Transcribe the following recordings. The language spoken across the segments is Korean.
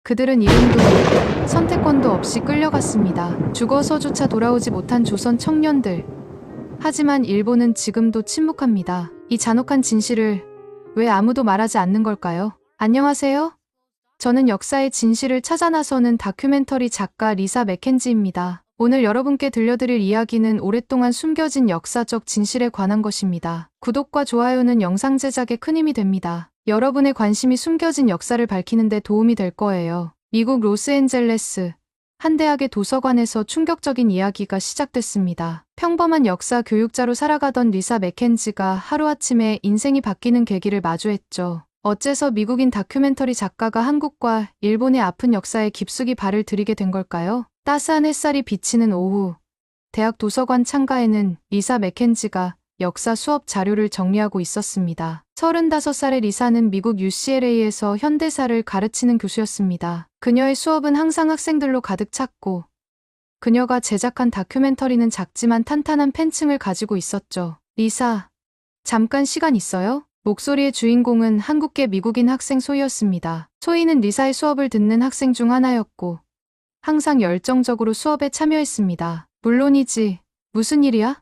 그들은 이름도 선택권도 없이 끌려갔습니다. 죽어서조차 돌아오지 못한 조선 청년들. 하지만 일본은 지금도 침묵합니다. 이 잔혹한 진실을 왜 아무도 말하지 않는 걸까요? 안녕하세요. 저는 역사의 진실을 찾아 나서는 다큐멘터리 작가 리사 맥켄지입니다. 오늘 여러분께 들려드릴 이야기는 오랫동안 숨겨진 역사적 진실에 관한 것입니다. 구독과 좋아요는 영상 제작에 큰 힘이 됩니다. 여러분의 관심이 숨겨진 역사를 밝히는 데 도움이 될 거예요. 미국 로스앤젤레스 한 대학의 도서관에서 충격적인 이야기가 시작됐습니다. 평범한 역사 교육자로 살아가던 리사 맥켄지가 하루아침에 인생이 바뀌는 계기를 마주했죠. 어째서 미국인 다큐멘터리 작가가 한국과 일본의 아픈 역사에 깊숙이 발을 들이게 된 걸까요? 따스한 햇살이 비치는 오후, 대학 도서관 창가에는 리사 맥켄지가 역사 수업 자료를 정리하고 있었습니다. 35살의 리사는 미국 UCLA에서 현대사를 가르치는 교수였습니다. 그녀의 수업은 항상 학생들로 가득 찼고, 그녀가 제작한 다큐멘터리는 작지만 탄탄한 팬층을 가지고 있었죠. 리사, 잠깐 시간 있어요? 목소리의 주인공은 한국계 미국인 학생 소희였습니다. 소희는 리사의 수업을 듣는 학생 중 하나였고, 항상 열정적으로 수업에 참여했습니다. 물론이지. 무슨 일이야?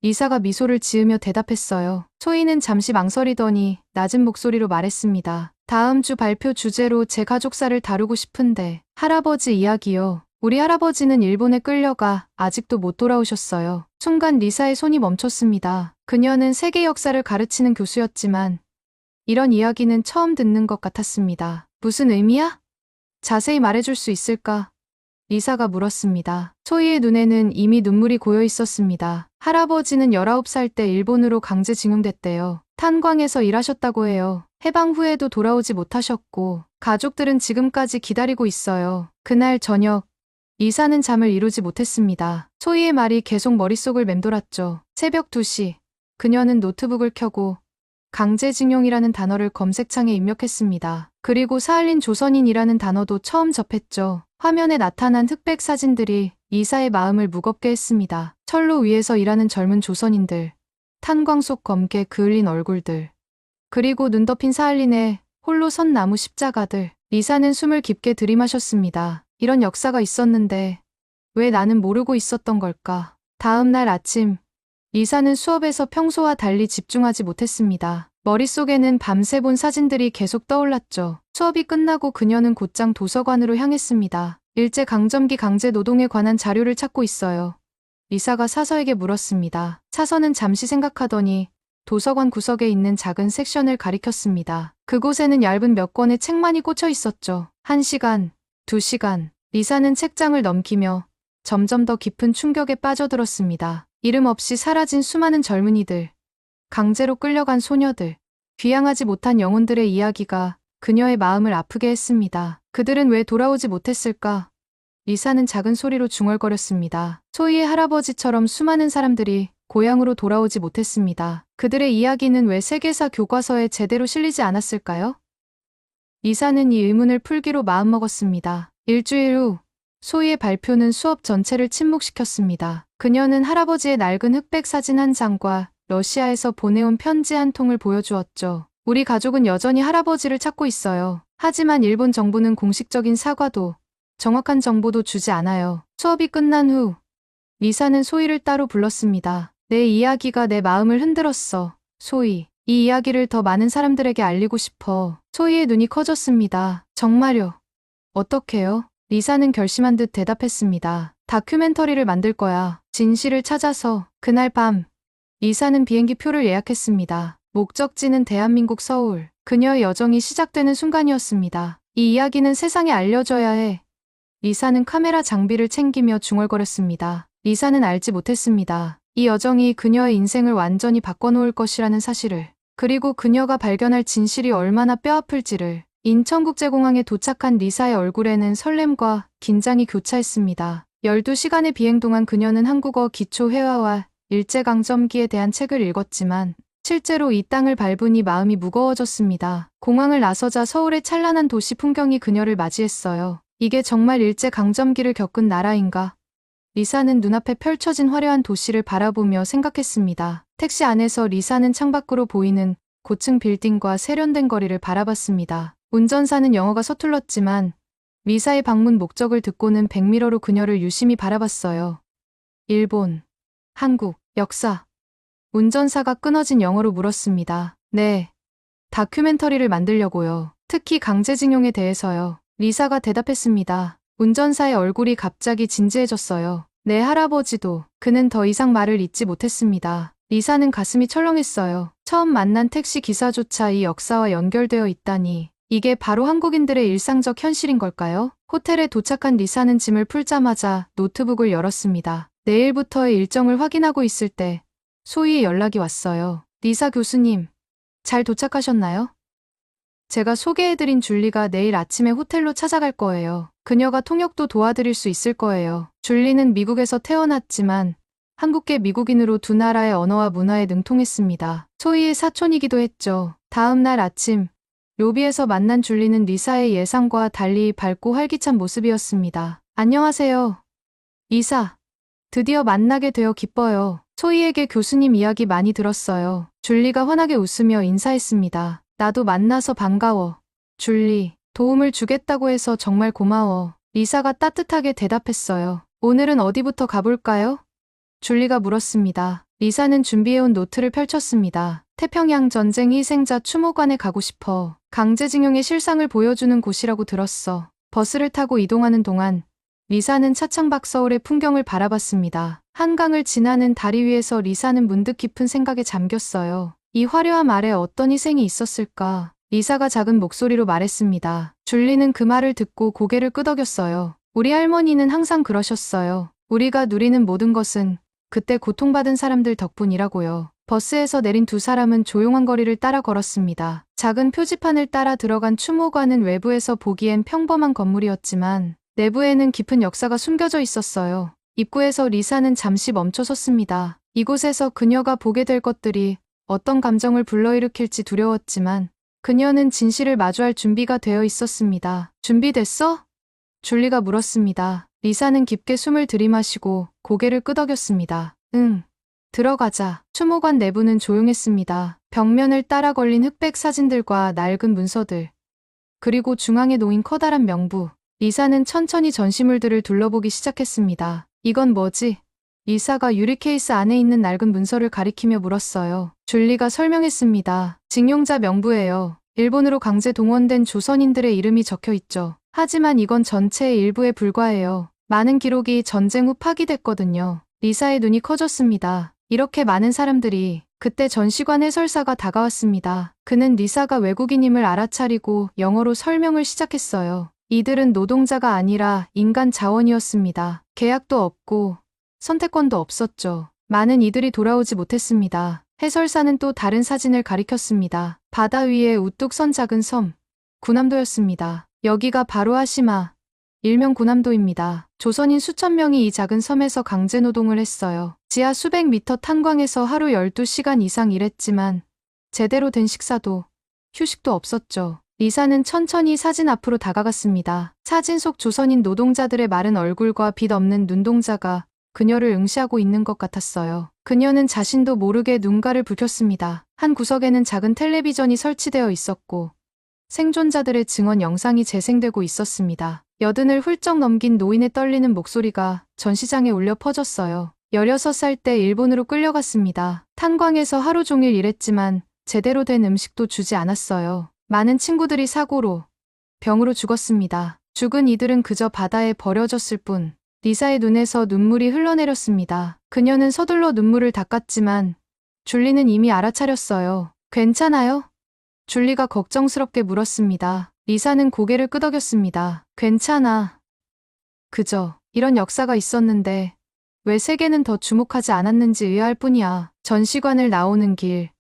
리사가 미소를 지으며 대답했어요. 소희는 잠시 망설이더니 낮은 목소리로 말했습니다. 다음 주 발표 주제로 제 가족사를 다루고 싶은데, 할아버지 이야기요. 우리 할아버지는 일본에 끌려가 아직도 못 돌아오셨어요. 순간 리사의 손이 멈췄습니다. 그녀는 세계 역사를 가르치는 교수였지만 이런 이야기는 처음 듣는 것 같았습니다. 무슨 의미야? 자세히 말해줄 수 있을까? 리사가 물었습니다. 소희의 눈에는 이미 눈물이 고여 있었습니다. 할아버지는 19살 때 일본으로 강제징용됐대요. 탄광에서 일하셨다고 해요. 해방 후에도 돌아오지 못하셨고 가족들은 지금까지 기다리고 있어요. 그날 저녁 리사는 잠을 이루지 못했습니다. 소희의 말이 계속 머릿속을 맴돌았죠. 새벽 2시 그녀는 노트북을 켜고 강제징용이라는 단어를 검색창에 입력했습니다. 그리고 사할린 조선인이라는 단어도 처음 접했죠. 화면에 나타난 흑백 사진들이 리사의 마음을 무겁게 했습니다. 철로 위에서 일하는 젊은 조선인들, 탄광 속 검게 그을린 얼굴들, 그리고 눈 덮인 사할린의 홀로 선 나무 십자가들. 리사는 숨을 깊게 들이마셨습니다. 이런 역사가 있었는데 왜 나는 모르고 있었던 걸까? 다음 날 아침, 리사는 수업에서 평소와 달리 집중하지 못했습니다. 머릿속에는 밤새 본 사진들이 계속 떠올랐죠. 수업이 끝나고 그녀는 곧장 도서관으로 향했습니다. 일제강점기 강제노동에 관한 자료를 찾고 있어요. 리사가 사서에게 물었습니다. 사서는 잠시 생각하더니 도서관 구석에 있는 작은 섹션을 가리켰습니다. 그곳에는 얇은 몇 권의 책만이 꽂혀 있었죠. 1시간, 2시간. 리사는 책장을 넘기며 점점 더 깊은 충격에 빠져들었습니다. 이름 없이 사라진 수많은 젊은이들, 강제로 끌려간 소녀들, 귀향하지 못한 영혼들의 이야기가 그녀의 마음을 아프게 했습니다. 그들은 왜 돌아오지 못했을까? 리사는 작은 소리로 중얼거렸습니다. 소희의 할아버지처럼 수많은 사람들이 고향으로 돌아오지 못했습니다. 그들의 이야기는 왜 세계사 교과서에 제대로 실리지 않았을까요? 리사는 이 의문을 풀기로 마음먹었습니다. 일주일 후, 소희의 발표는 수업 전체를 침묵시켰습니다. 그녀는 할아버지의 낡은 흑백 사진 한 장과 러시아에서 보내온 편지 한 통을 보여주었죠. 우리 가족은 여전히 할아버지를 찾고 있어요. 하지만 일본 정부는 공식적인 사과도, 정확한 정보도 주지 않아요. 수업이 끝난 후, 리사는 소희를 따로 불렀습니다. 내 이야기가 내 마음을 흔들었어. 소희, 이 이야기를 더 많은 사람들에게 알리고 싶어. 소희의 눈이 커졌습니다. 정말요? 어떻게요? 리사는 결심한 듯 대답했습니다. 다큐멘터리를 만들 거야. 진실을 찾아서. 그날 밤, 리사는 비행기 표를 예약했습니다. 목적지는 대한민국 서울. 그녀의 여정이 시작되는 순간이었습니다. 이 이야기는 세상에 알려져야 해. 리사는 카메라 장비를 챙기며 중얼거렸습니다. 리사는 알지 못했습니다. 이 여정이 그녀의 인생을 완전히 바꿔놓을 것이라는 사실을. 그리고 그녀가 발견할 진실이 얼마나 뼈아플지를. 인천국제공항에 도착한 리사의 얼굴에는 설렘과 긴장이 교차했습니다. 12시간의 비행 동안 그녀는 한국어 기초회화와 일제강점기에 대한 책을 읽었지만 실제로 이 땅을 밟으니 마음이 무거워졌습니다. 공항을 나서자 서울의 찬란한 도시 풍경이 그녀를 맞이했어요. 이게 정말 일제강점기를 겪은 나라인가? 리사는 눈앞에 펼쳐진 화려한 도시를 바라보며 생각했습니다. 택시 안에서 리사는 창밖으로 보이는 고층 빌딩과 세련된 거리를 바라봤습니다. 운전사는 영어가 서툴렀지만 리사의 방문 목적을 듣고는 백미러로 그녀를 유심히 바라봤어요. 일본, 한국, 역사. 운전사가 끊어진 영어로 물었습니다. 네. 다큐멘터리를 만들려고요. 특히 강제징용에 대해서요. 리사가 대답했습니다. 운전사의 얼굴이 갑자기 진지해졌어요. 내 할아버지도. 그는 더 이상 말을 잇지 못했습니다. 리사는 가슴이 철렁했어요. 처음 만난 택시 기사조차 이 역사와 연결되어 있다니. 이게 바로 한국인들의 일상적 현실인 걸까요? 호텔에 도착한 리사는 짐을 풀자마자 노트북을 열었습니다. 내일부터의 일정을 확인하고 있을 때 소희의 연락이 왔어요. 리사 교수님, 잘 도착하셨나요? 제가 소개해드린 줄리가 내일 아침에 호텔로 찾아갈 거예요. 그녀가 통역도 도와드릴 수 있을 거예요. 줄리는 미국에서 태어났지만 한국계 미국인으로 두 나라의 언어와 문화에 능통했습니다. 소희의 사촌이기도 했죠. 다음 날 아침, 로비에서 만난 줄리는 리사의 예상과 달리 밝고 활기찬 모습이었습니다. 안녕하세요. 리사. 드디어 만나게 되어 기뻐요. 소희에게 교수님 이야기 많이 들었어요. 줄리가 환하게 웃으며 인사했습니다. 나도 만나서 반가워. 줄리, 도움을 주겠다고 해서 정말 고마워. 리사가 따뜻하게 대답했어요. 오늘은 어디부터 가볼까요? 줄리가 물었습니다. 리사는 준비해온 노트를 펼쳤습니다. 태평양 전쟁 희생자 추모관에 가고 싶어. 강제징용의 실상을 보여주는 곳이라고 들었어. 버스를 타고 이동하는 동안 리사는 차창밖 서울의 풍경을 바라봤습니다. 한강을 지나는 다리 위에서 리사는 문득 깊은 생각에 잠겼어요. 이 화려함 아래 어떤 희생이 있었을까? 리사가 작은 목소리로 말했습니다. 줄리는 그 말을 듣고 고개를 끄덕였어요. 우리 할머니는 항상 그러셨어요. 우리가 누리는 모든 것은 그때 고통받은 사람들 덕분이라고요. 버스에서 내린 두 사람은 조용한 거리를 따라 걸었습니다. 작은 표지판을 따라 들어간 추모관은 외부에서 보기엔 평범한 건물이었지만 내부에는 깊은 역사가 숨겨져 있었어요. 입구에서 리사는 잠시 멈춰섰습니다. 이곳에서 그녀가 보게 될 것들이 어떤 감정을 불러일으킬지 두려웠지만 그녀는 진실을 마주할 준비가 되어 있었습니다. 준비됐어? 줄리가 물었습니다. 리사는 깊게 숨을 들이마시고 고개를 끄덕였습니다. 응. 들어가자. 추모관 내부는 조용했습니다. 벽면을 따라 걸린 흑백 사진들과 낡은 문서들. 그리고 중앙에 놓인 커다란 명부. 리사는 천천히 전시물들을 둘러보기 시작했습니다. 이건 뭐지? 리사가 유리 케이스 안에 있는 낡은 문서를 가리키며 물었어요. 줄리가 설명했습니다. 징용자 명부예요. 일본으로 강제 동원된 조선인들의 이름이 적혀 있죠. 하지만 이건 전체의 일부에 불과해요. 많은 기록이 전쟁 후 파기됐거든요. 리사의 눈이 커졌습니다. 이렇게 많은 사람들이. 그때 전시관 해설사가 다가왔습니다. 그는 리사가 외국인임을 알아차리고 영어로 설명을 시작했어요. 이들은 노동자가 아니라 인간 자원이었습니다. 계약도 없고 선택권도 없었죠. 많은 이들이 돌아오지 못했습니다. 해설사는 또 다른 사진을 가리켰습니다. 바다 위에 우뚝 선 작은 섬, 구남도였습니다. 여기가 바로 하시마, 일명 구남도입니다. 조선인 수천 명이 이 작은 섬에서 강제노동을 했어요. 지하 수백 미터 탄광에서 하루 12시간 이상 일했지만 제대로 된 식사도 휴식도 없었죠. 리사는 천천히 사진 앞으로 다가갔습니다. 사진 속 조선인 노동자들의 마른 얼굴과 빛 없는 눈동자가 그녀를 응시하고 있는 것 같았어요. 그녀는 자신도 모르게 눈가를 붉혔습니다. 한 구석에는 작은 텔레비전이 설치되어 있었고 생존자들의 증언 영상이 재생되고 있었습니다. 여든을 훌쩍 넘긴 노인의 떨리는 목소리가 전시장에 울려 퍼졌어요. 16살 때 일본으로 끌려갔습니다. 탄광에서 하루 종일 일했지만 제대로 된 음식도 주지 않았어요. 많은 친구들이 사고로, 병으로 죽었습니다. 죽은 이들은 그저 바다에 버려졌을 뿐. 리사의 눈에서 눈물이 흘러내렸습니다. 그녀는 서둘러 눈물을 닦았지만 줄리는 이미 알아차렸어요. 괜찮아요? 줄리가 걱정스럽게 물었습니다. 리사는 고개를 끄덕였습니다. 괜찮아. 그저 이런 역사가 있었는데 왜 세계는 더 주목하지 않았는지 의아할 뿐이야. 전시관을 나오는 길.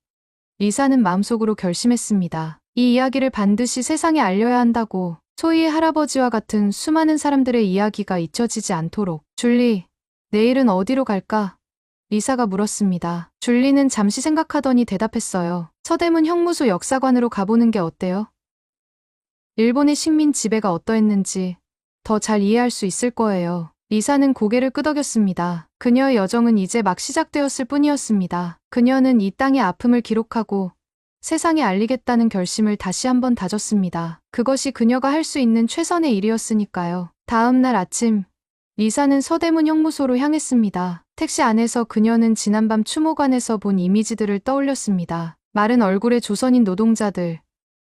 리사는 마음속으로 결심했습니다. 이 이야기를 반드시 세상에 알려야 한다고. 소희의 할아버지와 같은 수많은 사람들의 이야기가 잊혀지지 않도록. 줄리, 내일은 어디로 갈까? 리사가 물었습니다. 줄리는 잠시 생각하더니 대답했어요. 서대문 형무소 역사관으로 가보는 게 어때요? 일본의 식민 지배가 어떠했는지 더 잘 이해할 수 있을 거예요. 리사는 고개를 끄덕였습니다. 그녀의 여정은 이제 막 시작되었을 뿐이었습니다. 그녀는 이 땅의 아픔을 기록하고 세상에 알리겠다는 결심을 다시 한번 다졌습니다. 그것이 그녀가 할 수 있는 최선의 일이었으니까요. 다음 날 아침, 리사는 서대문 형무소로 향했습니다. 택시 안에서 그녀는 지난밤 추모관에서 본 이미지들을 떠올렸습니다. 마른 얼굴의 조선인 노동자들,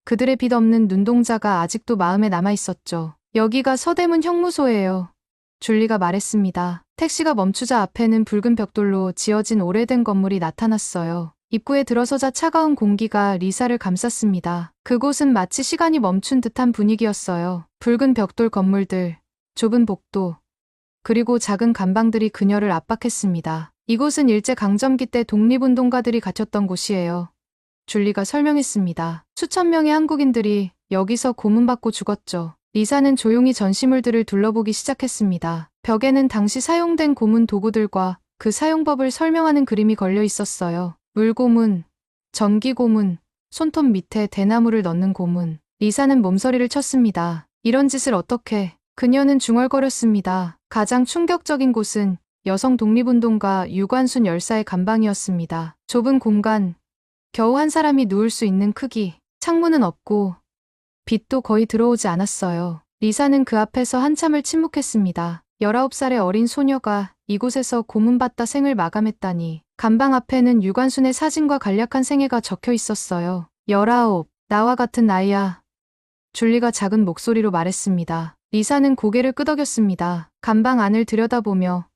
그들의 빛 없는 눈동자가 아직도 마음에 남아있었죠. 여기가 서대문 형무소예요. 줄리가 말했습니다. 택시가 멈추자 앞에는 붉은 벽돌로 지어진 오래된 건물이 나타났어요. 입구에 들어서자 차가운 공기가 리사를 감쌌습니다. 그곳은 마치 시간이 멈춘 듯한 분위기였어요. 붉은 벽돌 건물들, 좁은 복도, 그리고 작은 간방들이 그녀를 압박했습니다. 이곳은 일제강점기 때 독립운동가들이 갇혔던 곳이에요. 줄리가 설명했습니다. 수천 명의 한국인들이 여기서 고문받고 죽었죠. 리사는 조용히 전시물들을 둘러보기 시작했습니다. 벽에는 당시 사용된 고문 도구들과 그 사용법을 설명하는 그림이 걸려 있었어요. 물고문, 전기고문, 손톱 밑에 대나무를 넣는 고문. 리사는 몸서리를 쳤습니다. 이런 짓을 어떻게... 그녀는 중얼거렸습니다. 가장 충격적인 곳은 여성 독립운동가 유관순 열사의 감방이었습니다. 좁은 공간, 겨우 한 사람이 누울 수 있는 크기, 창문은 없고 빛도 거의 들어오지 않았어요. 리사는 그 앞에서 한참을 침묵했습니다. 19살의 어린 소녀가 이곳에서 고문받다 생을 마감했다니. 감방 앞에는 유관순의 사진과 간략한 생애가 적혀 있었어요. 19, 나와 같은 나이야. 줄리가 작은 목소리로 말했습니다. 리사는 고개를 끄덕였습니다. 감방 안을 들여다보며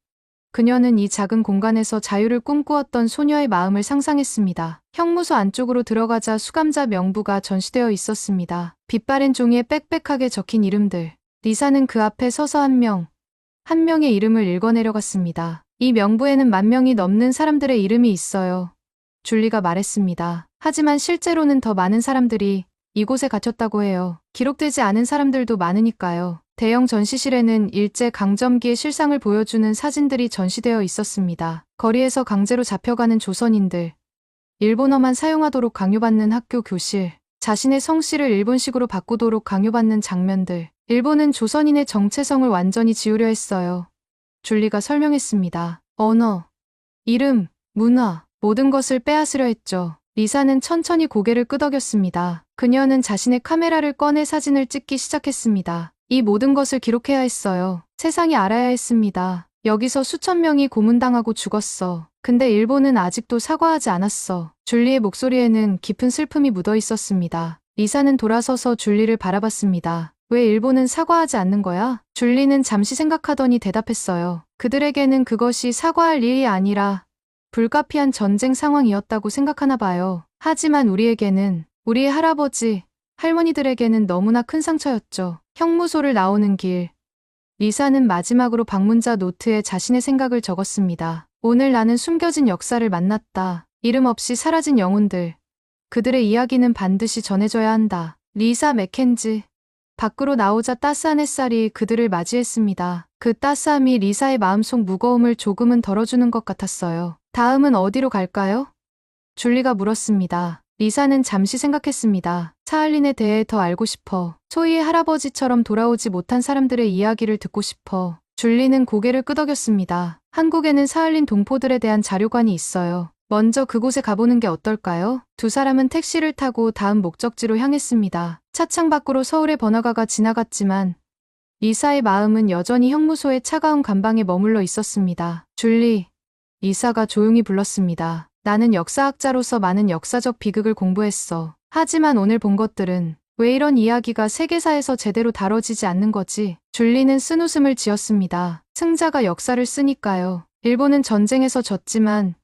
그녀는 이 작은 공간에서 자유를 꿈꾸었던 소녀의 마음을 상상했습니다. 형무소 안쪽으로 들어가자 수감자 명부가 전시되어 있었습니다. 빛바랜 종이에 빽빽하게 적힌 이름들. 리사는 그 앞에 서서 한 명의 이름을 읽어내려갔습니다. 이 명부에는 10,000명이 넘는 사람들의 이름이 있어요. 줄리가 말했습니다. 하지만 실제로는 더 많은 사람들이 이곳에 갇혔다고 해요. 기록되지 않은 사람들도 많으니까요. 대형 전시실에는 일제 강점기의 실상을 보여주는 사진들이 전시되어 있었습니다. 거리에서 강제로 잡혀가는 조선인들, 일본어만 사용하도록 강요받는 학교 교실, 자신의 성씨를 일본식으로 바꾸도록 강요받는 장면들. 일본은 조선인의 정체성을 완전히 지우려 했어요. 줄리가 설명했습니다. 언어, 이름, 문화, 모든 것을 빼앗으려 했죠. 리사는 천천히 고개를 끄덕였습니다. 그녀는 자신의 카메라를 꺼내 사진을 찍기 시작했습니다. 이 모든 것을 기록해야 했어요. 세상이 알아야 했습니다. 여기서 수천 명이 고문당하고 죽었어. 근데 일본은 아직도 사과하지 않았어. 줄리의 목소리에는 깊은 슬픔이 묻어 있었습니다. 리사는 돌아서서 줄리를 바라봤습니다. 왜 일본은 사과하지 않는 거야? 줄리는 잠시 생각하더니 대답했어요. 그들에게는 그것이 사과할 일이 아니라 불가피한 전쟁 상황이었다고 생각하나 봐요. 하지만 우리에게는, 우리의 할아버지, 할머니들에게는 너무나 큰 상처였죠. 형무소를 나오는 길. 리사는 마지막으로 방문자 노트에 자신의 생각을 적었습니다. 오늘 나는 숨겨진 역사를 만났다. 이름 없이 사라진 영혼들. 그들의 이야기는 반드시 전해져야 한다. 리사 맥켄지. 밖으로 나오자 따스한 햇살이 그들을 맞이했습니다. 그 따스함이 리사의 마음속 무거움을 조금은 덜어주는 것 같았어요. 다음은 어디로 갈까요? 줄리가 물었습니다. 리사는 잠시 생각했습니다. 차을린에 대해 더 알고 싶어. 소희의 할아버지처럼 돌아오지 못한 사람들의 이야기를 듣고 싶어. 줄리는 고개를 끄덕였습니다. 한국에는 사을린 동포들에 대한 자료관이 있어요. 먼저 그곳에 가보는 게 어떨까요? 두 사람은 택시를 타고 다음 목적지로 향했습니다. 차창 밖으로 서울의 번화가가 지나갔지만 리사의 마음은 여전히 형무소의 차가운 감방에 머물러 있었습니다. 줄리, 리사가 조용히 불렀습니다. 나는 역사학자로서 많은 역사적 비극을 공부했어. 하지만 오늘 본 것들은 왜 이런 이야기가 세계사에서 제대로 다뤄지지 않는 거지? 줄리는 쓴웃음을 지었습니다. 승자가 역사를 쓰니까요. 일본은 전쟁에서 졌지만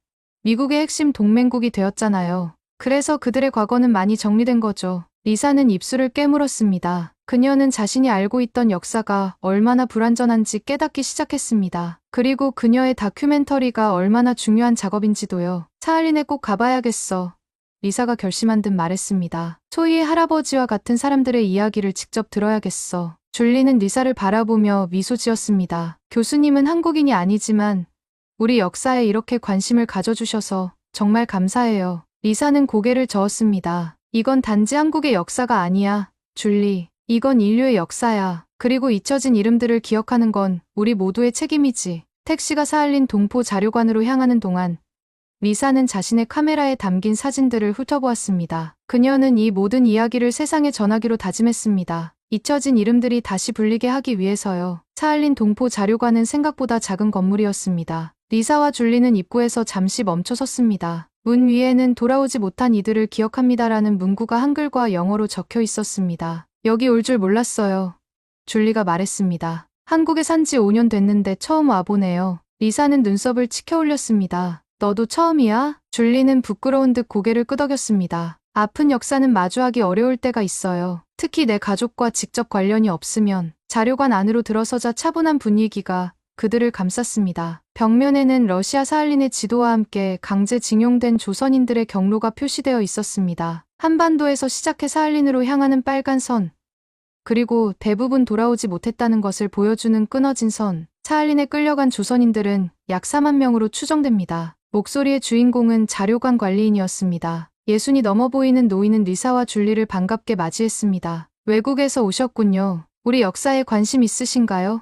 미국의 핵심 동맹국이 되었잖아요. 그래서 그들의 과거는 많이 정리된 거죠. 리사는 입술을 깨물었습니다. 그녀는 자신이 알고 있던 역사가 얼마나 불완전한지 깨닫기 시작했습니다. 그리고 그녀의 다큐멘터리가 얼마나 중요한 작업인지도요. 차을린에 꼭 가봐야겠어. 리사가 결심한 듯 말했습니다. 소희의 할아버지와 같은 사람들의 이야기를 직접 들어야겠어. 줄리는 리사를 바라보며 미소 지었습니다. 교수님은 한국인이 아니지만 우리 역사에 이렇게 관심을 가져주셔서 정말 감사해요. 리사는 고개를 저었습니다. 이건 단지 한국의 역사가 아니야, 줄리. 이건 인류의 역사야. 그리고 잊혀진 이름들을 기억하는 건 우리 모두의 책임이지. 택시가 사할린 동포 자료관으로 향하는 동안 리사는 자신의 카메라에 담긴 사진들을 훑어보았습니다. 그녀는 이 모든 이야기를 세상에 전하기로 다짐했습니다. 잊혀진 이름들이 다시 불리게 하기 위해서요. 사할린 동포 자료관은 생각보다 작은 건물이었습니다. 리사와 줄리는 입구에서 잠시 멈춰 섰습니다. 문 위에는 돌아오지 못한 이들을 기억합니다라는 문구가 한글과 영어로 적혀 있었습니다. 여기 올 줄 몰랐어요. 줄리가 말했습니다. 한국에 산 지 5년 됐는데 처음 와보네요. 리사는 눈썹을 치켜 올렸습니다. 너도 처음이야? 줄리는 부끄러운 듯 고개를 끄덕였습니다. 아픈 역사는 마주하기 어려울 때가 있어요. 특히 내 가족과 직접 관련이 없으면. 자료관 안으로 들어서자 차분한 분위기가 그들을 감쌌습니다. 벽면에는 러시아 사할린의 지도와 함께 강제징용된 조선인들의 경로가 표시되어 있었습니다. 한반도에서 시작해 사할린으로 향하는 빨간 선, 그리고 대부분 돌아오지 못했다는 것을 보여주는 끊어진 선. 사할린에 끌려간 조선인들은 약 4만 명으로 추정됩니다. 목소리의 주인공은 자료관 관리인이었습니다. 60이 넘어 보이는 노인은 리사와 줄리를 반갑게 맞이했습니다. 외국에서 오셨군요. 우리 역사에 관심 있으신가요?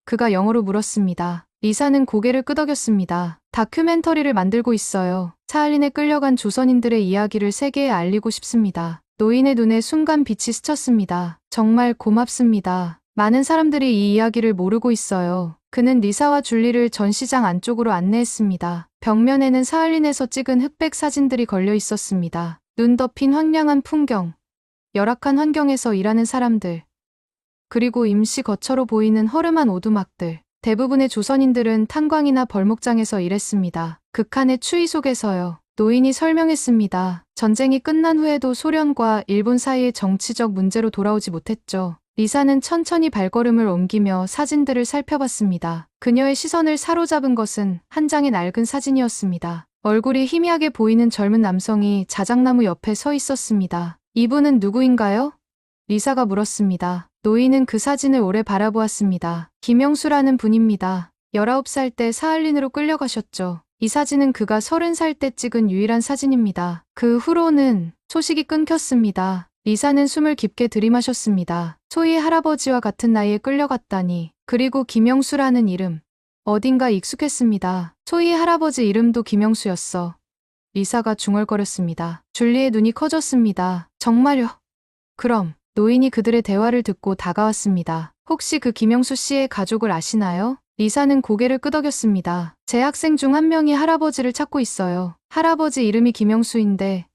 그가 영어로 물었습니다. 리사는 고개를 끄덕였습니다. 다큐멘터리를 만들고 있어요. 사할린에 끌려간 조선인들의 이야기를 세계에 알리고 싶습니다. 노인의 눈에 순간 빛이 스쳤습니다. 정말 고맙습니다. 많은 사람들이 이 이야기를 모르고 있어요. 그는 리사와 줄리를 전시장 안쪽으로 안내했습니다. 벽면에는 사할린에서 찍은 흑백 사진들이 걸려 있었습니다. 눈 덮인 황량한 풍경, 열악한 환경에서 일하는 사람들, 그리고 임시 거처로 보이는 허름한 오두막들. 대부분의 조선인들은 탄광이나 벌목장에서 일했습니다. 극한의 추위 속에서요. 노인이 설명했습니다. 전쟁이 끝난 후에도 소련과 일본 사이의 정치적 문제로 돌아오지 못했죠. 리사는 천천히 발걸음을 옮기며 사진들을 살펴봤습니다. 그녀의 시선을 사로잡은 것은 한 장의 낡은 사진이었습니다. 얼굴이 희미하게 보이는 젊은 남성이 자작나무 옆에 서 있었습니다. 이분은 누구인가요? 리사가 물었습니다. 노인은 그 사진을 오래 바라보았습니다. 김영수라는 분입니다. 19살 때 사할린으로 끌려가셨죠. 이 사진은 그가 30살 때 찍은 유일한 사진입니다. 그 후로는 소식이 끊겼습니다. 리사는 숨을 깊게 들이마셨습니다. 소희 할아버지와 같은 나이에 끌려갔다니. 그리고 김영수라는 이름. 어딘가 익숙했습니다. 소희 할아버지 이름도 김영수였어. 리사가 중얼거렸습니다. 줄리의 눈이 커졌습니다. 정말요? 그럼. 노인이 그들의 대화를 듣고 다가왔습니다. 혹시 그 김영수 씨의 가족을 아시나요? 리사는 고개를 끄덕였습니다. 제 학생 중 한 명이 할아버지를 찾고 있어요. 할아버지 이름이 김영수인데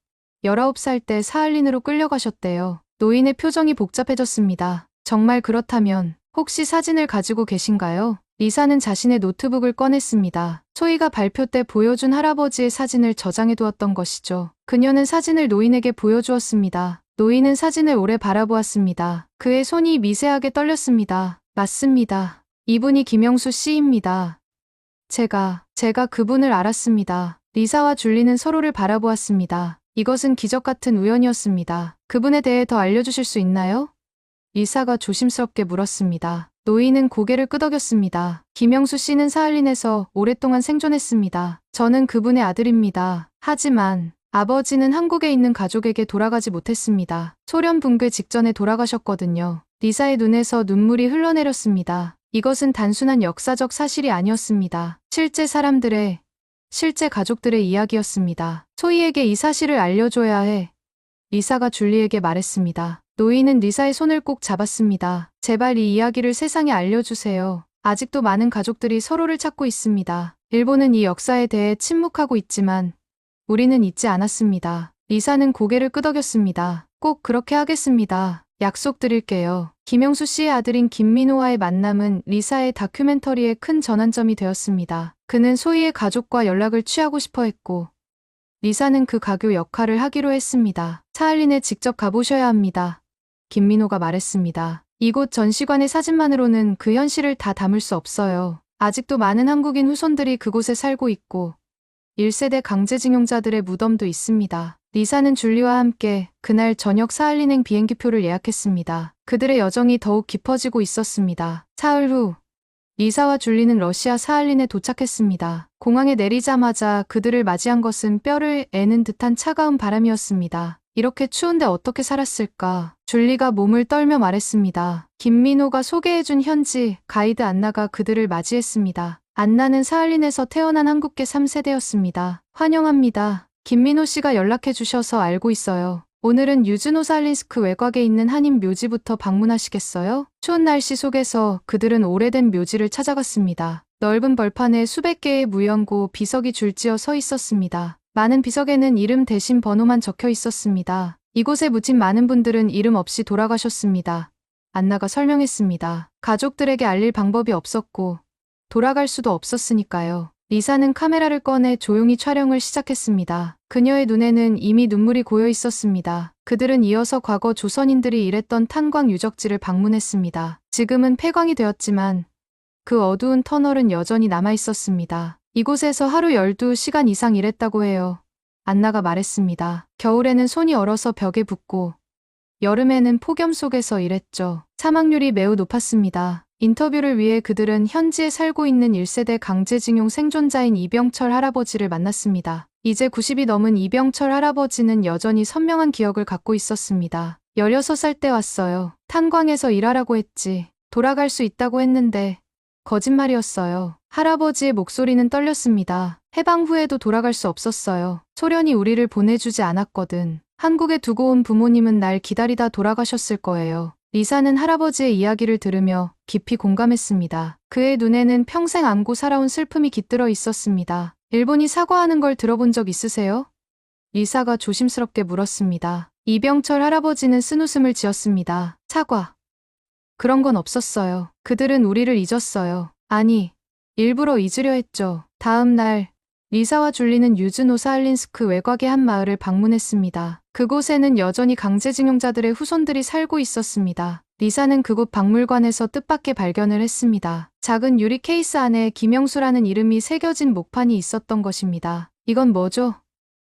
19살 때 사할린으로 끌려가셨대요. 노인의 표정이 복잡해졌습니다. 정말 그렇다면 혹시 사진을 가지고 계신가요? 리사는 자신의 노트북을 꺼냈습니다. 소희가 발표 때 보여준 할아버지의 사진을 저장해두었던 것이죠. 그녀는 사진을 노인에게 보여주었습니다. 노인은 사진을 오래 바라보았습니다. 그의 손이 미세하게 떨렸습니다. 맞습니다. 이분이 김영수 씨입니다. 제가 그분을 알았습니다. 리사와 줄리는 서로를 바라보았습니다. 이것은 기적 같은 우연이었습니다. 그분에 대해 더 알려주실 수 있나요? 리사가 조심스럽게 물었습니다. 노인은 고개를 끄덕였습니다. 김영수 씨는 사할린에서 오랫동안 생존했습니다. 저는 그분의 아들입니다. 하지만 아버지는 한국에 있는 가족에게 돌아가지 못했습니다. 소련 붕괴 직전에 돌아가셨거든요. 리사의 눈에서 눈물이 흘러내렸습니다. 이것은 단순한 역사적 사실이 아니었습니다. 실제 가족들의 이야기였습니다. 소희에게 이 사실을 알려줘야 해. 리사가 줄리에게 말했습니다. 노인은 리사의 손을 꼭 잡았습니다. 제발 이 이야기를 세상에 알려주세요. 아직도 많은 가족들이 서로를 찾고 있습니다. 일본은 이 역사에 대해 침묵하고 있지만 우리는 잊지 않았습니다. 리사는 고개를 끄덕였습니다. 꼭 그렇게 하겠습니다. 약속드릴게요. 김영수 씨의 아들인 김민호와의 만남은 리사의 다큐멘터리의 큰 전환점이 되었습니다. 그는 소희의 가족과 연락을 취하고 싶어 했고, 리사는 그 가교 역할을 하기로 했습니다. 사할린에 직접 가보셔야 합니다. 김민호가 말했습니다. 이곳 전시관의 사진만으로는 그 현실을 다 담을 수 없어요. 아직도 많은 한국인 후손들이 그곳에 살고 있고, 1세대 강제징용자들의 무덤도 있습니다. 리사는 줄리와 함께 그날 저녁 사할린행 비행기표를 예약했습니다. 그들의 여정이 더욱 깊어지고 있었습니다. 사흘 후 리사와 줄리는 러시아 사할린에 도착했습니다. 공항에 내리자마자 그들을 맞이한 것은 뼈를 애는 듯한 차가운 바람이었습니다. 이렇게 추운데 어떻게 살았을까? 줄리가 몸을 떨며 말했습니다. 김민호가 소개해준 현지 가이드 안나가 그들을 맞이했습니다. 안나는 사할린에서 태어난 한국계 3세대였습니다. 환영합니다. 김민호 씨가 연락해 주셔서 알고 있어요. 오늘은 유즈노살린스크 외곽에 있는 한인 묘지부터 방문하시겠어요? 추운 날씨 속에서 그들은 오래된 묘지를 찾아갔습니다. 넓은 벌판에 수백 개의 무연고 비석이 줄지어 서 있었습니다. 많은 비석에는 이름 대신 번호만 적혀 있었습니다. 이곳에 묻힌 많은 분들은 이름 없이 돌아가셨습니다. 안나가 설명했습니다. 가족들에게 알릴 방법이 없었고 돌아갈 수도 없었으니까요. 리사는 카메라를 꺼내 조용히 촬영을 시작했습니다. 그녀의 눈에는 이미 눈물이 고여 있었습니다. 그들은 이어서 과거 조선인들이 일했던 탄광 유적지를 방문했습니다. 지금은 폐광이 되었지만 그 어두운 터널은 여전히 남아 있었습니다. 이곳에서 하루 12시간 이상 일했다고 해요. 안나가 말했습니다. 겨울에는 손이 얼어서 벽에 붙고 여름에는 폭염 속에서 일했죠. 사망률이 매우 높았습니다. 인터뷰를 위해 그들은 현지에 살고 있는 1세대 강제징용 생존자인 이병철 할아버지를 만났습니다. 이제 90이 넘은 이병철 할아버지는 여전히 선명한 기억을 갖고 있었습니다. 16살 때 왔어요. 탄광에서 일하라고 했지. 돌아갈 수 있다고 했는데 거짓말이었어요. 할아버지의 목소리는 떨렸습니다. 해방 후에도 돌아갈 수 없었어요. 소련이 우리를 보내주지 않았거든. 한국에 두고 온 부모님은 날 기다리다 돌아가셨을 거예요. 리사는 할아버지의 이야기를 들으며 깊이 공감했습니다. 그의 눈에는 평생 안고 살아온 슬픔이 깃들어 있었습니다. 일본이 사과하는 걸 들어본 적 있으세요? 리사가 조심스럽게 물었습니다. 이병철 할아버지는 쓴웃음을 지었습니다. 사과. 그런 건 없었어요. 그들은 우리를 잊었어요. 아니, 일부러 잊으려 했죠. 다음 날 리사와 줄리는 유즈노사할린스크 외곽의 한 마을을 방문했습니다. 그곳에는 여전히 강제징용자들의 후손들이 살고 있었습니다. 리사는 그곳 박물관에서 뜻밖의 발견을 했습니다. 작은 유리 케이스 안에 김영수라는 이름이 새겨진 목판이 있었던 것입니다. 이건 뭐죠?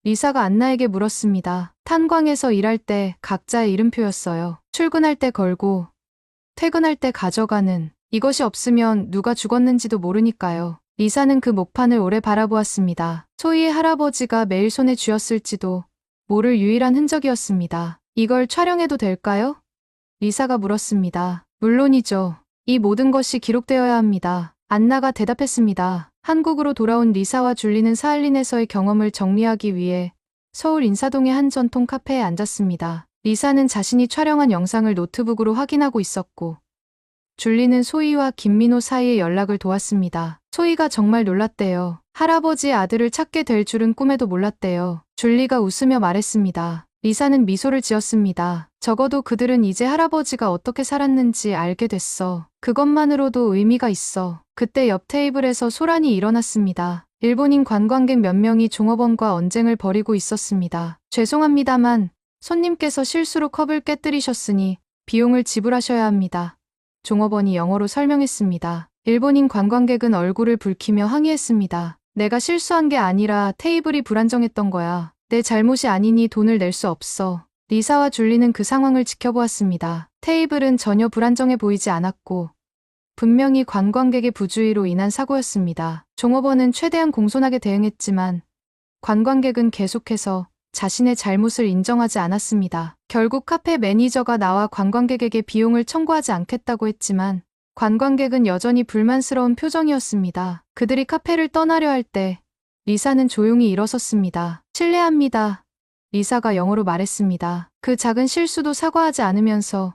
리사가 안나에게 물었습니다. 탄광에서 일할 때 각자의 이름표였어요. 출근할 때 걸고 퇴근할 때 가져가는. 이것이 없으면 누가 죽었는지도 모르니까요. 리사는 그 목판을 오래 바라보았습니다. 소희의 할아버지가 매일 손에 쥐었을지도 모를 유일한 흔적이었습니다. 이걸 촬영해도 될까요? 리사가 물었습니다. 물론이죠. 이 모든 것이 기록되어야 합니다. 안나가 대답했습니다. 한국으로 돌아온 리사와 줄리는 사할린에서의 경험을 정리하기 위해 서울 인사동의 한 전통 카페에 앉았습니다. 리사는 자신이 촬영한 영상을 노트북으로 확인하고 있었고 줄리는 소희와 김민호 사이의 연락을 도왔습니다. 소희가 정말 놀랐대요. 할아버지의 아들을 찾게 될 줄은 꿈에도 몰랐대요. 줄리가 웃으며 말했습니다. 리사는 미소를 지었습니다. 적어도 그들은 이제 할아버지가 어떻게 살았는지 알게 됐어. 그것만으로도 의미가 있어. 그때 옆 테이블에서 소란이 일어났습니다. 일본인 관광객 몇 명이 종업원과 언쟁을 벌이고 있었습니다. 죄송합니다만 손님께서 실수로 컵을 깨뜨리셨으니 비용을 지불하셔야 합니다. 종업원이 영어로 설명했습니다. 일본인 관광객은 얼굴을 붉히며 항의했습니다. 내가 실수한 게 아니라 테이블이 불안정했던 거야. 내 잘못이 아니니 돈을 낼 수 없어. 리사와 줄리는 그 상황을 지켜보았습니다. 테이블은 전혀 불안정해 보이지 않았고 분명히 관광객의 부주의로 인한 사고였습니다. 종업원은 최대한 공손하게 대응했지만 관광객은 계속해서 자신의 잘못을 인정하지 않았습니다. 결국 카페 매니저가 나와 관광객에게 비용을 청구하지 않겠다고 했지만 관광객은 여전히 불만스러운 표정이었습니다. 그들이 카페를 떠나려 할 때 리사는 조용히 일어섰습니다. 실례합니다. 리사가 영어로 말했습니다. 그 작은 실수도 사과하지 않으면서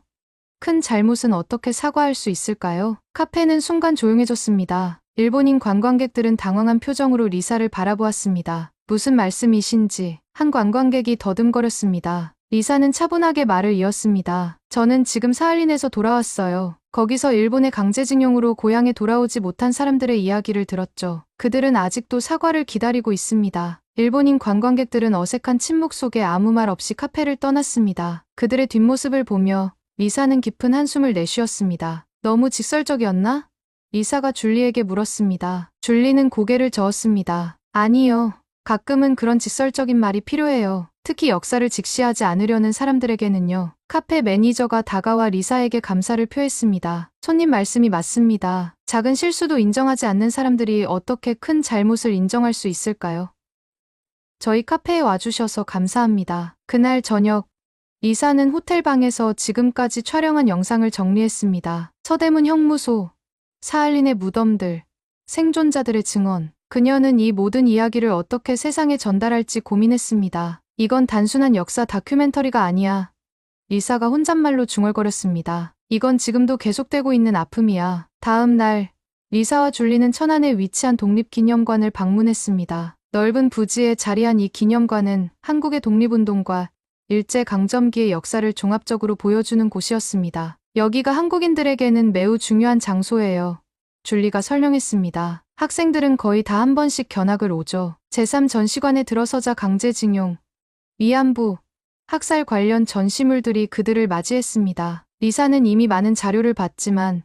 큰 잘못은 어떻게 사과할 수 있을까요? 카페는 순간 조용해졌습니다. 일본인 관광객들은 당황한 표정으로 리사를 바라보았습니다. 무슨 말씀이신지 한 관광객이 더듬거렸습니다. 리사는 차분하게 말을 이었습니다. 저는 지금 사할린에서 돌아왔어요. 거기서 일본의 강제징용으로 고향에 돌아오지 못한 사람들의 이야기를 들었죠. 그들은 아직도 사과를 기다리고 있습니다. 일본인 관광객들은 어색한 침묵 속에 아무 말 없이 카페를 떠났습니다. 그들의 뒷모습을 보며 리사는 깊은 한숨을 내쉬었습니다. 너무 직설적이었나? 리사가 줄리에게 물었습니다. 줄리는 고개를 저었습니다. 아니요. 가끔은 그런 직설적인 말이 필요해요. 특히 역사를 직시하지 않으려는 사람들에게는요. 카페 매니저가 다가와 리사에게 감사를 표했습니다. 손님 말씀이 맞습니다. 작은 실수도 인정하지 않는 사람들이 어떻게 큰 잘못을 인정할 수 있을까요? 저희 카페에 와주셔서 감사합니다. 그날 저녁, 리사는 호텔 방에서 지금까지 촬영한 영상을 정리했습니다. 서대문 형무소, 사할린의 무덤들, 생존자들의 증언. 그녀는 이 모든 이야기를 어떻게 세상에 전달할지 고민했습니다. 이건 단순한 역사 다큐멘터리가 아니야. 리사가 혼잣말로 중얼거렸습니다. 이건 지금도 계속되고 있는 아픔이야. 다음 날, 리사와 줄리는 천안에 위치한 독립기념관을 방문했습니다. 넓은 부지에 자리한 이 기념관은 한국의 독립운동과 일제강점기의 역사를 종합적으로 보여주는 곳이었습니다. 여기가 한국인들에게는 매우 중요한 장소예요. 줄리가 설명했습니다. 학생들은 거의 다 한 번씩 견학을 오죠. 제3전시관에 들어서자 강제징용, 위안부, 학살 관련 전시물들이 그들을 맞이했습니다. 리사는 이미 많은 자료를 봤지만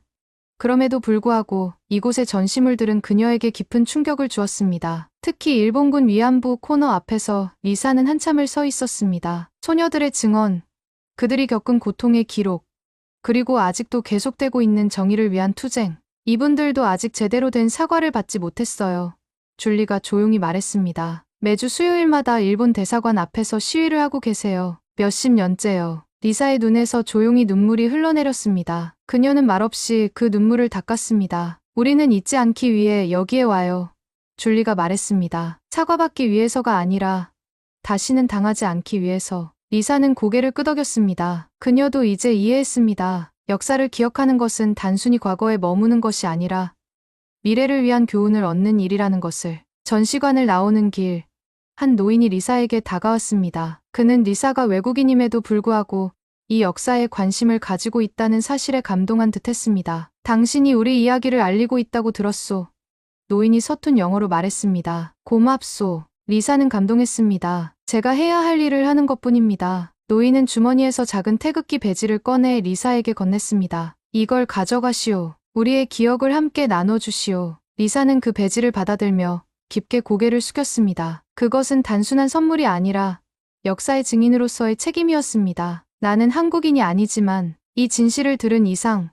그럼에도 불구하고 이곳의 전시물들은 그녀에게 깊은 충격을 주었습니다. 특히 일본군 위안부 코너 앞에서 리사는 한참을 서 있었습니다. 소녀들의 증언, 그들이 겪은 고통의 기록, 그리고 아직도 계속되고 있는 정의를 위한 투쟁. 이분들도 아직 제대로 된 사과를 받지 못했어요. 줄리가 조용히 말했습니다. 매주 수요일마다 일본 대사관 앞에서 시위를 하고 계세요. 몇십 년째요. 리사의 눈에서 조용히 눈물이 흘러내렸습니다. 그녀는 말없이 그 눈물을 닦았습니다. 우리는 잊지 않기 위해 여기에 와요. 줄리가 말했습니다. 사과받기 위해서가 아니라 다시는 당하지 않기 위해서. 리사는 고개를 끄덕였습니다. 그녀도 이제 이해했습니다. 역사를 기억하는 것은 단순히 과거에 머무는 것이 아니라 미래를 위한 교훈을 얻는 일이라는 것을. 전시관을 나오는 길, 한 노인이 리사에게 다가왔습니다. 그는 리사가 외국인임에도 불구하고 이 역사에 관심을 가지고 있다는 사실에 감동한 듯했습니다. 당신이 우리 이야기를 알리고 있다고 들었소. 노인이 서툰 영어로 말했습니다. 고맙소. 리사는 감동했습니다. 제가 해야 할 일을 하는 것뿐입니다. 노인은 주머니에서 작은 태극기 배지를 꺼내 리사에게 건넸습니다. 이걸 가져가시오. 우리의 기억을 함께 나눠주시오. 리사는 그 배지를 받아들며 깊게 고개를 숙였습니다. 그것은 단순한 선물이 아니라 역사의 증인으로서의 책임이었습니다. 나는 한국인이 아니지만 이 진실을 들은 이상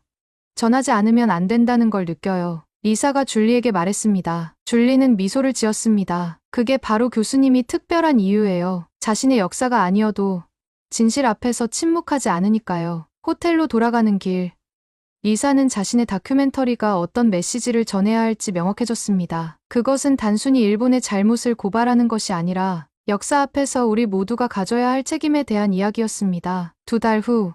전하지 않으면 안 된다는 걸 느껴요. 리사가 줄리에게 말했습니다. 줄리는 미소를 지었습니다. 그게 바로 교수님이 특별한 이유예요. 자신의 역사가 아니어도 진실 앞에서 침묵하지 않으니까요. 호텔로 돌아가는 길. 리사는 자신의 다큐멘터리가 어떤 메시지를 전해야 할지 명확해졌습니다. 그것은 단순히 일본의 잘못을 고발하는 것이 아니라 역사 앞에서 우리 모두가 가져야 할 책임에 대한 이야기였습니다. 2달 후,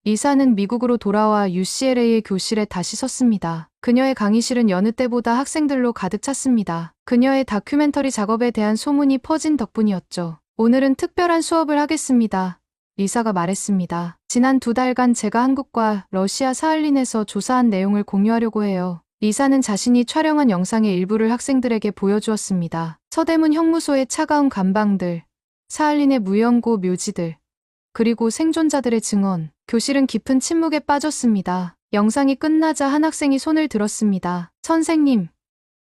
리사는 미국으로 돌아와 UCLA의 교실에 다시 섰습니다. 그녀의 강의실은 여느 때보다 학생들로 가득 찼습니다. 그녀의 다큐멘터리 작업에 대한 소문이 퍼진 덕분이었죠. 오늘은 특별한 수업을 하겠습니다. 리사가 말했습니다. 지난 2달간 제가 한국과 러시아 사할린에서 조사한 내용을 공유하려고 해요. 리사는 자신이 촬영한 영상의 일부를 학생들에게 보여주었습니다. 서대문 형무소의 차가운 감방들, 사할린의 무연고 묘지들, 그리고 생존자들의 증언. 교실은 깊은 침묵에 빠졌습니다. 영상이 끝나자 한 학생이 손을 들었습니다. 선생님,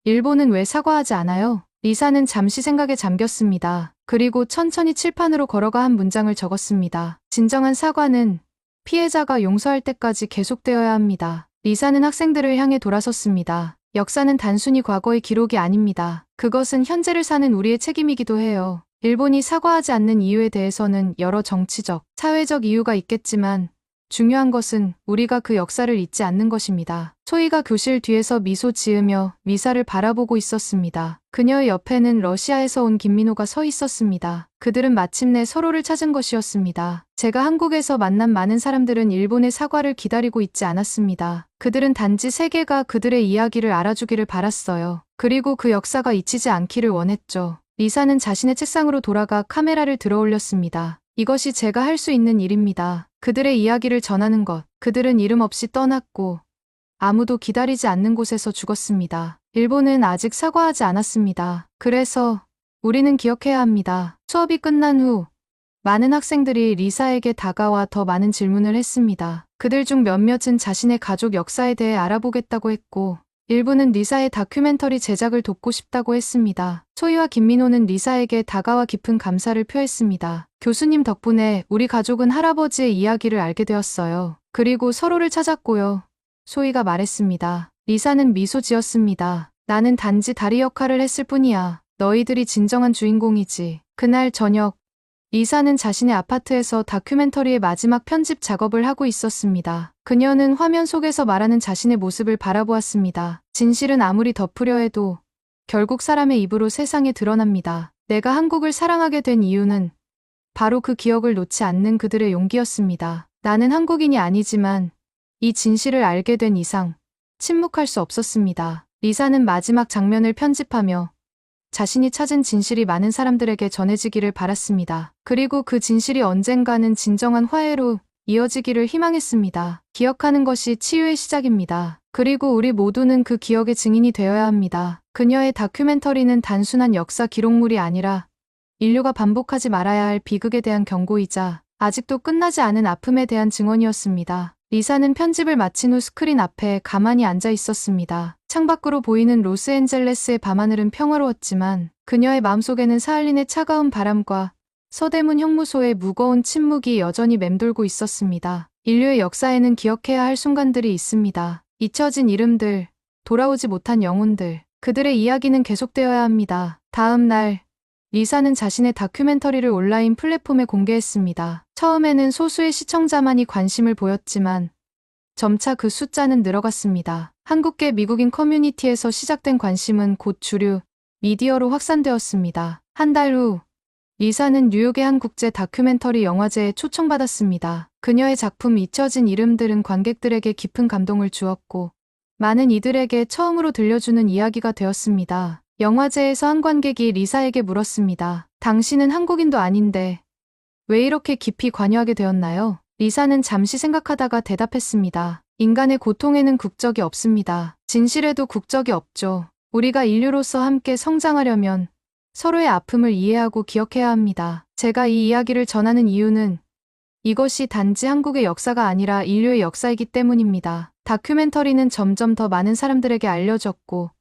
일본은 왜 사과하지 않아요? 리사는 잠시 생각에 잠겼습니다. 그리고 천천히 칠판으로 걸어가 한 문장을 적었습니다. 진정한 사과는 피해자가 용서할 때까지 계속되어야 합니다. 리사는 학생들을 향해 돌아섰습니다. 역사는 단순히 과거의 기록이 아닙니다. 그것은 현재를 사는 우리의 책임이기도 해요. 일본이 사과하지 않는 이유에 대해서는 여러 정치적, 사회적 이유가 있겠지만 중요한 것은 우리가 그 역사를 잊지 않는 것입니다. 소희가 교실 뒤에서 미소 지으며 미사를 바라보고 있었습니다. 그녀의 옆에는 러시아에서 온 김민호가 서 있었습니다. 그들은 마침내 서로를 찾은 것이었습니다. 제가 한국에서 만난 많은 사람들은 일본의 사과를 기다리고 있지 않았습니다. 그들은 단지 세계가 그들의 이야기를 알아주기를 바랐어요. 그리고 그 역사가 잊히지 않기를 원했죠. 리사는 자신의 책상으로 돌아가 카메라를 들어올렸습니다. 이것이 제가 할 수 있는 일입니다. 그들의 이야기를 전하는 것. 그들은 이름 없이 떠났고 아무도 기다리지 않는 곳에서 죽었습니다. 일본은 아직 사과하지 않았습니다. 그래서 우리는 기억해야 합니다. 수업이 끝난 후 많은 학생들이 리사에게 다가와 더 많은 질문을 했습니다. 그들 중 몇몇은 자신의 가족 역사에 대해 알아보겠다고 했고 일부는 리사의 다큐멘터리 제작을 돕고 싶다고 했습니다. 소희와 김민호는 리사에게 다가와 깊은 감사를 표했습니다. 교수님 덕분에 우리 가족은 할아버지의 이야기를 알게 되었어요. 그리고 서로를 찾았고요. 소희가 말했습니다. 리사는 미소 지었습니다. 나는 단지 다리 역할을 했을 뿐이야. 너희들이 진정한 주인공이지. 그날 저녁 리사는 자신의 아파트에서 다큐멘터리의 마지막 편집 작업을 하고 있었습니다. 그녀는 화면 속에서 말하는 자신의 모습을 바라보았습니다. 진실은 아무리 덮으려 해도 결국 사람의 입으로 세상에 드러납니다. 내가 한국을 사랑하게 된 이유는 바로 그 기억을 놓지 않는 그들의 용기였습니다. 나는 한국인이 아니지만 이 진실을 알게 된 이상 침묵할 수 없었습니다. 리사는 마지막 장면을 편집하며 자신이 찾은 진실이 많은 사람들에게 전해지기를 바랐습니다. 그리고 그 진실이 언젠가는 진정한 화해로 이어지기를 희망했습니다. 기억하는 것이 치유의 시작입니다. 그리고 우리 모두는 그 기억의 증인이 되어야 합니다. 그녀의 다큐멘터리는 단순한 역사 기록물이 아니라 인류가 반복하지 말아야 할 비극에 대한 경고이자 아직도 끝나지 않은 아픔에 대한 증언이었습니다. 리사는 편집을 마친 후 스크린 앞에 가만히 앉아 있었습니다. 창밖으로 보이는 로스앤젤레스의 밤하늘은 평화로웠지만 그녀의 마음속에는 사할린의 차가운 바람과 서대문 형무소의 무거운 침묵이 여전히 맴돌고 있었습니다. 인류의 역사에는 기억해야 할 순간들이 있습니다. 잊혀진 이름들, 돌아오지 못한 영혼들, 그들의 이야기는 계속되어야 합니다. 다음 날, 리사는 자신의 다큐멘터리를 온라인 플랫폼에 공개했습니다. 처음에는 소수의 시청자만이 관심을 보였지만 점차 그 숫자는 늘어갔습니다. 한국계 미국인 커뮤니티에서 시작된 관심은 곧 주류 미디어로 확산되었습니다. 한 달 후, 리사는 뉴욕의 한 국제 다큐멘터리 영화제에 초청받았습니다. 그녀의 작품 잊혀진 이름들은 관객들에게 깊은 감동을 주었고 많은 이들에게 처음으로 들려주는 이야기가 되었습니다. 영화제에서 한 관객이 리사에게 물었습니다. 당신은 한국인도 아닌데 왜 이렇게 깊이 관여하게 되었나요? 리사는 잠시 생각하다가 대답했습니다. 인간의 고통에는 국적이 없습니다. 진실에도 국적이 없죠. 우리가 인류로서 함께 성장하려면 서로의 아픔을 이해하고 기억해야 합니다. 제가 이 이야기를 전하는 이유는 이것이 단지 한국의 역사가 아니라 인류의 역사이기 때문입니다. 다큐멘터리는 점점 더 많은 사람들에게 알려졌고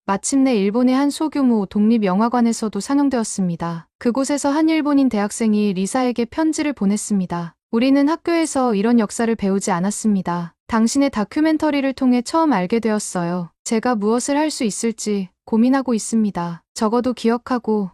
마침내 일본의 한 소규모 독립영화관에서도 상영되었습니다. 그곳에서 한 일본인 대학생이 리사에게 편지를 보냈습니다. 우리는 학교에서 이런 역사를 배우지 않았습니다. 당신의 다큐멘터리를 통해 처음 알게 되었어요. 제가 무엇을 할 수 있을지 고민하고 있습니다. 적어도 기억하고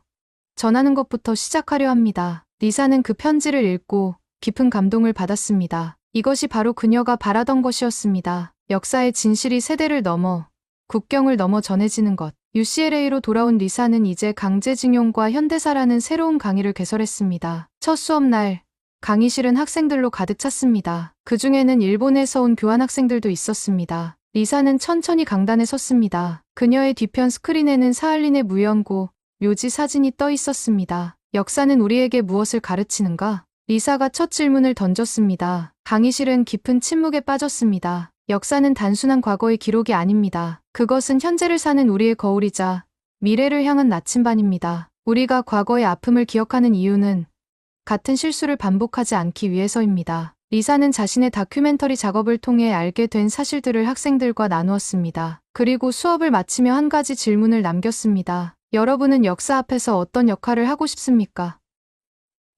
전하는 것부터 시작하려 합니다. 리사는 그 편지를 읽고 깊은 감동을 받았습니다. 이것이 바로 그녀가 바라던 것이었습니다. 역사의 진실이 세대를 넘어 국경을 넘어 전해지는 것. UCLA로 돌아온 리사는 이제 강제징용과 현대사라는 새로운 강의를 개설했습니다. 첫 수업날, 강의실은 학생들로 가득 찼습니다. 그 중에는 일본에서 온 교환학생들도 있었습니다. 리사는 천천히 강단에 섰습니다. 그녀의 뒤편 스크린에는 사할린의 무연고, 묘지 사진이 떠 있었습니다. 역사는 우리에게 무엇을 가르치는가? 리사가 첫 질문을 던졌습니다. 강의실은 깊은 침묵에 빠졌습니다. 역사는 단순한 과거의 기록이 아닙니다. 그것은 현재를 사는 우리의 거울이자 미래를 향한 나침반입니다. 우리가 과거의 아픔을 기억하는 이유는 같은 실수를 반복하지 않기 위해서입니다. 리사는 자신의 다큐멘터리 작업을 통해 알게 된 사실들을 학생들과 나누었습니다. 그리고 수업을 마치며 한 가지 질문을 남겼습니다. 여러분은 역사 앞에서 어떤 역할을 하고 싶습니까?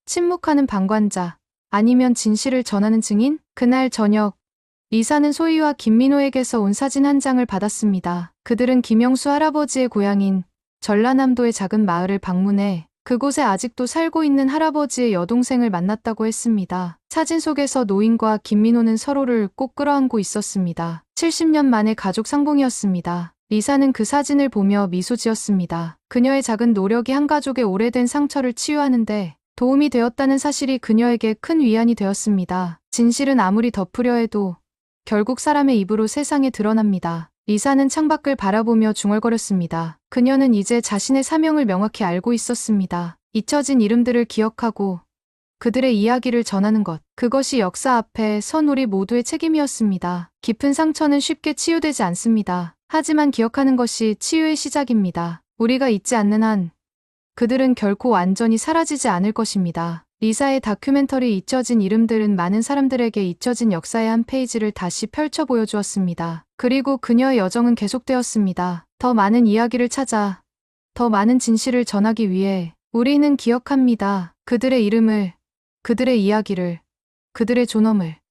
침묵하는 방관자, 아니면 진실을 전하는 증인? 그날 저녁, 리사는 소희와 김민호에게서 온 사진 한 장을 받았습니다. 그들은 김영수 할아버지의 고향인 전라남도의 작은 마을을 방문해 그곳에 아직도 살고 있는 할아버지의 여동생을 만났다고 했습니다. 사진 속에서 노인과 김민호는 서로를 꼭 끌어안고 있었습니다. 70년 만의 가족 상봉이었습니다. 리사는 그 사진을 보며 미소 지었습니다. 그녀의 작은 노력이 한 가족의 오래된 상처를 치유하는데 도움이 되었다는 사실이 그녀에게 큰 위안이 되었습니다. 진실은 아무리 덮으려 해도 결국 사람의 입으로 세상에 드러납니다. 리사는 창밖을 바라보며 중얼거렸습니다. 그녀는 이제 자신의 사명을 명확히 알고 있었습니다. 잊혀진 이름들을 기억하고 그들의 이야기를 전하는 것. 그것이 역사 앞에 선 우리 모두의 책임이었습니다. 깊은 상처는 쉽게 치유되지 않습니다. 하지만 기억하는 것이 치유의 시작입니다. 우리가 잊지 않는 한 그들은 결코 완전히 사라지지 않을 것입니다. 리사의 다큐멘터리 잊혀진 이름들은 많은 사람들에게 잊혀진 역사의 한 페이지를 다시 펼쳐 보여주었습니다. 그리고 그녀의 여정은 계속되었습니다. 더 많은 이야기를 찾아, 더 많은 진실을 전하기 위해 우리는 기억합니다. 그들의 이름을, 그들의 이야기를, 그들의 존엄을.